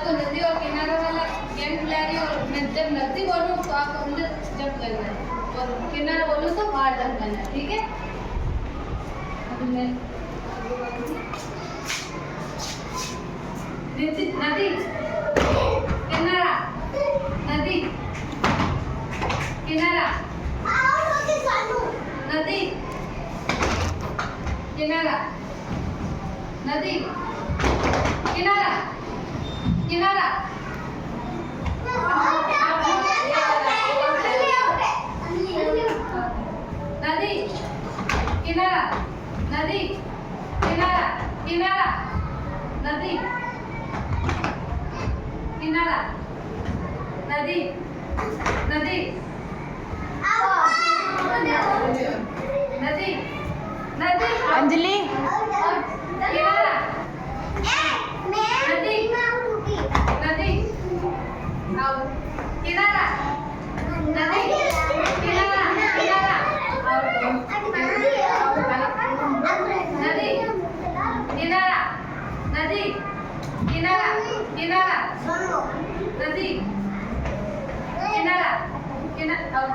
आपको नदी और किनारे वाला गेम खिला रही है और मैं जब नदी बोलूँ तो आपको मुझे जंप करना है और किनारा बोलूँ तो बाहर जंप करना है, ठीक है? अभी मैं नदी नदी किनारा नदी किनारा नदी किनारा नदी किनारा किनारा नदी किनारा नदी किनारा किनारा नदी किनारा नदी नदी नदी नदी अंजलि किनारा नदी नदी किनारा नदी किनारा किनारा नदी किनारा नदी किनारा किनारा नदी किनारा किनारा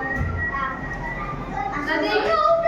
नदी